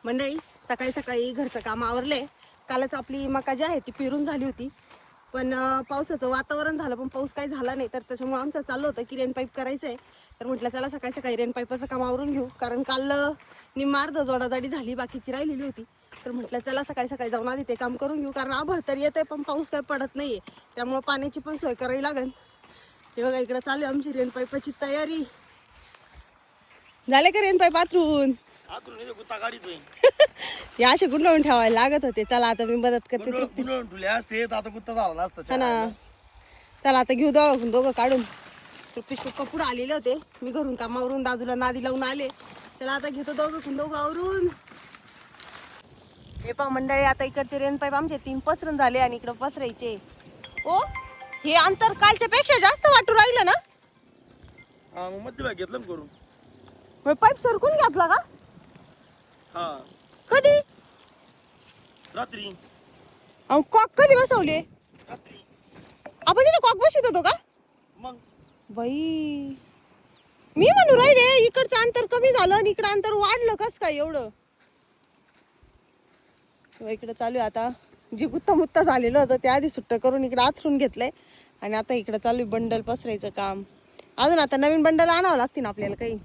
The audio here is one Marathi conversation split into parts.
मंडळी सकाळी सकाळी घरचं काम आवरले. कालच आपली मका जी आहे ती पेरून झाली होती, पण पावसाचं वातावरण झालं पण पाऊस काही झाला नाही. तर त्याच्यामुळे आमचं चाललं होतं की रेन पाईप करायचं आहे. तर म्हटलं चला सकाळी सकाळी रेन पाईपाचं काम आवरून घेऊ, कारण काल निम्मार्ध जोडाजाडी झाली, बाकीची राहिलेली होती. तर म्हटलं चला सकाळी सकाळी जाऊन आधी ते काम करून घेऊ, कारण आभाळ तर येतंय पण पाऊस काही पडत नाहीये, त्यामुळे पाण्याची पण सोय करावी लागेल. हे बघा इकडे चालू आहे आमची रेन पाईपाची तयारी. झाले का रेन पाईप आतरून? या असे गुंडळून ठेवायला लागत होते. चला आता मी मदत करते. चला आता घेऊ दोघं काढून. तृप्तीश पप्पा पुढे आलेले होते, मी घरून कामावरून दादूला नादी लावून आले. चला आता घेतो दोघं आवरून. हे पहा मंडळी, आता इकडचे रेन पाईप आमचे 3 पसरून झाले आणि इकडं पसरायचे. ओ हे अंतर कालच्या पेक्षा जास्त वाटू राहिलं ना. मध्यभाग घेतलं करून पाईप सरकून घातला का? हा, कधी? रात्री. कॉक कधी बसवले? रात्री. आपण इथं कॉक बसवत होतो का? मग बाई मी म्हणू राहिले इकडचं अंतर कमी झालं आणि इकडं अंतर वाढलं कस काय एवढं. इकडे चालू आहे आता जे गुत्ता मुत्ता झालेलं होतं ते आधी सुट्ट करून इकडे आथरून घेतलंय आणि आता इकडे चालू आहे बंडल पसरायचं काम. अजून आता नवीन बंडल आणावं लागतील ना आपल्याला काही.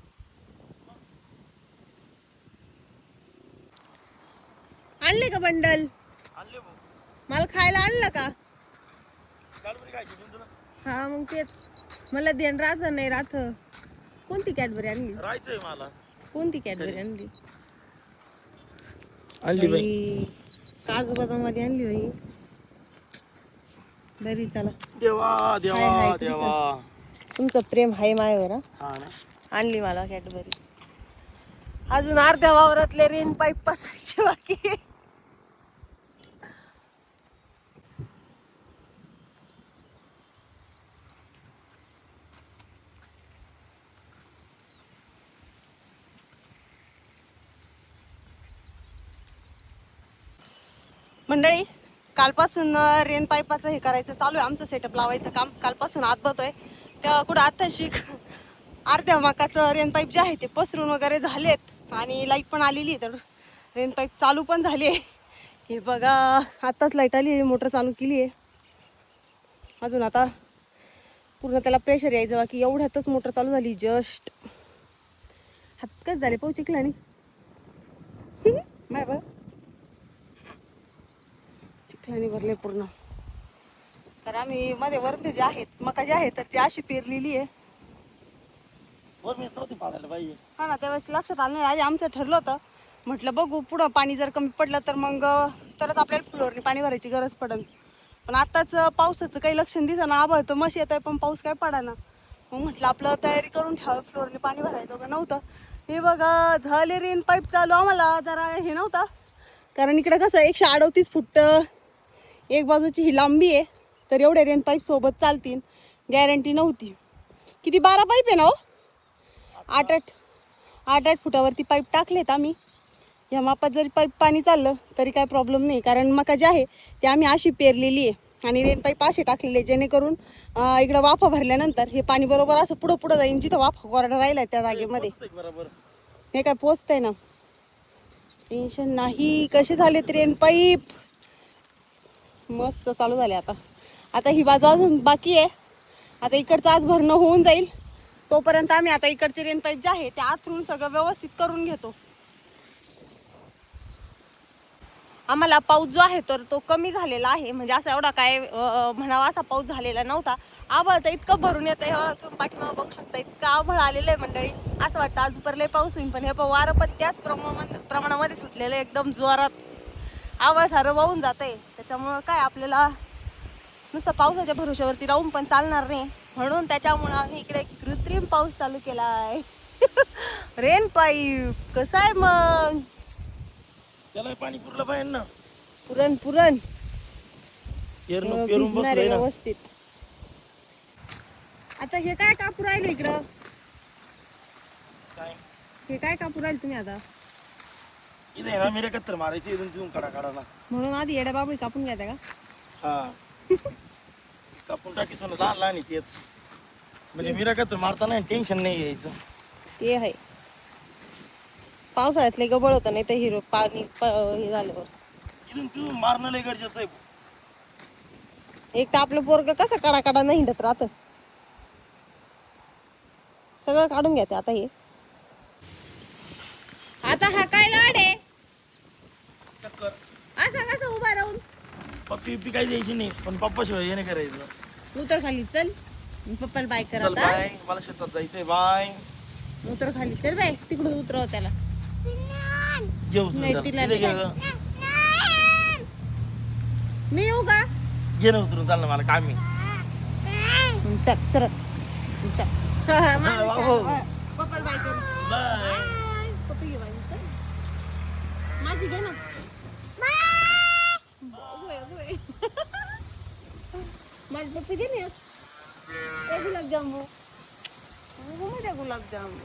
आणले का बंडल? आणले भाऊ. मला खायला आणलं का? कॅडबरी खायची तुला? हा मग तेच मला ध्यान राहत नाही राहत. कोणती कॅडबरी आणली? राहायचंय मला. कोणती कॅडबरी आणली? आणली बाई. काजू बदाम वाली आणली होई. बरी चला. देवा हाय, देवा हाय, देवा. तुमचं प्रेम हाय मायावर. हा ना. आणली मला कॅडबरी. अजून अर्ध्या वावरातले रेन पाईप पसायचे बाकी. मंडळी कालपासून रेन पाईपाचं हे करायचं चालू आहे आमचं, सेटअप लावायचं काम कालपासून आत बतोय. तेव्हा कुठं आता शिक अर्ध्या मकाचं रेन पाईप जे आहे ते पसरून वगैरे झालेत आणि लाईट पण आलेली आहे, तर रेन पाईप चालू पण झाली आहे. हे बघा आत्ताच लाईट आली आहे, मोटर चालू केली आहे. अजून आता पूर्ण त्याला प्रेशर यायचं बाकी, एवढ्यातच मोटर चालू झाली जस्ट. हटकच झाले पाहू चिखला नाही माय बघ चिखलाने भरले पूर्ण. तर आम्ही मध्ये वरती जे आहेत मका जे आहे तर ती अशी पेरलेली आहे. हा ना, त्यावेळेस लक्षात आलं नाही. आधी आमचं ठरलं होतं, म्हटलं बघू पुढं पाणी जर कमी पडलं तर मग तरच आपल्याला फ्लोअरने पाणी भरायची गरज पडेल. पण आताच पावसाचं काही लक्षण दिसना. आभाळ तर मशी येत आहे पण पाऊस काय पडाना. मग म्हटलं आपलं तयारी करून ठेवावं, फ्लोअरने पाणी भरायचं का नव्हतं. हे बघा झाले रेन पाईप चालू. आम्हाला जरा हे नव्हतं, कारण इकडं कसं 138 फूट एक बाजूची ही लांबी आहे, तर एवढे रेन पाईप सोबत चालतील गॅरंटी नव्हती. किती 12 पाईप आहे ना हो. 8-8 फुटावरती पाईप टाकलेत आम्ही. या मापात जरी पाईप पाणी चाललं तरी काय प्रॉब्लेम नाही, कारण मका जी आहे ती आम्ही अशी पेरलेली आहे आणि रेन पाईप असे टाकलेले जेणेकरून इकडं वाफा भरल्यानंतर हे पाणी बरोबर असं पुढं पुढं जाईन जिथं वाफा कोरडा राहिलाय त्या जागेमध्ये. हे काय पोचतंय ना, टेन्शन नाही. कसे झालेत रेन पाईप, मस्त चालू झाले. आता ही बाजू अजून बाकी आहे. आता इकडचं आज भरणं होऊन जाईल, तोपर्यंत आम्ही आता इकडचे रेन पाईप जे आहे ते आतरून सगळं व्यवस्थित करून घेतो. आम्हाला पाऊस जो आहे तर तो कमी झालेला आहे, म्हणजे असं एवढा काय म्हणावा असा पाऊस झालेला नव्हता. आभाळ तर इतकं भरून येतंय, तुम्ही पाठीमागं बघू शकता इतकं आभाळ आलेलं आहे मंडळी. असं वाटतं आज दुपारला पाऊस होईल, पण हे वारं पण त्याच प्रमाणामध्ये सुटलेलं आहे, एकदम जोरात. आभाळ सारं वाहून जात आहे, त्याच्यामुळं काय आपल्याला नुसतं पावसाच्या भरोश्यावरती राहून पण चालणार नाही. म्हणून त्याच्यामुळं आम्ही इकडे कृत्रिम पाऊस चालू केला आहे. रेन पाईप कसं आहे मग, त्याला पाणी पुरलं पाहिजे ना. पुरण पेरून भिजणार आहे व्यवस्थित. आता हे काय कापू राहिले इकडं? काय हे काय कापू राहिले तुम्ही आता? इथे ना मेरे कत्तर मारायची इथून तिथून कडा काढायला. म्हणून आधी येड्या बाबळी कापून घ्यायचा का? हा कापून टाकीचं ना, लहान लहान तेच म्हणजे मेरा कत्तर मारताना टेन्शन नाही यायचं. ते आहे. पावसाळ्यातले गबळ होतं, नाही तर हिरो पाणी हे झाल्यावर. इथून तू मारणं लय गरजेचं आहे. एक तर आपलं पोरग कसं काढा नाही हिंडत राहत. सगळं काढून घेते आता हे. आता हा काय लाड आहे चक्कर असं कसं उभा राहून. पप्पी बिप्पी काही द्यायची नाही, पण पप्पा शिवाय हे नाही करायचं. उतर खाली चल, पप्पाला बाय कर चल आता. बाय, मला शेतात जायचंय. बाय. उतर खाली चल बाय, तिकडून उतरव त्याला. घेऊ नाही, तिला घे नाही. गं. मी येऊ का? घे ना उतरून, चाल ना, मला काम आहे. चल सरत चल. बाबू. पप्पाला बाय कर. बाय. पप्पी घे बाई, चल. माझी घे ना. माझी पप्पी दे ना. गुलाबजामू गुलाबजामू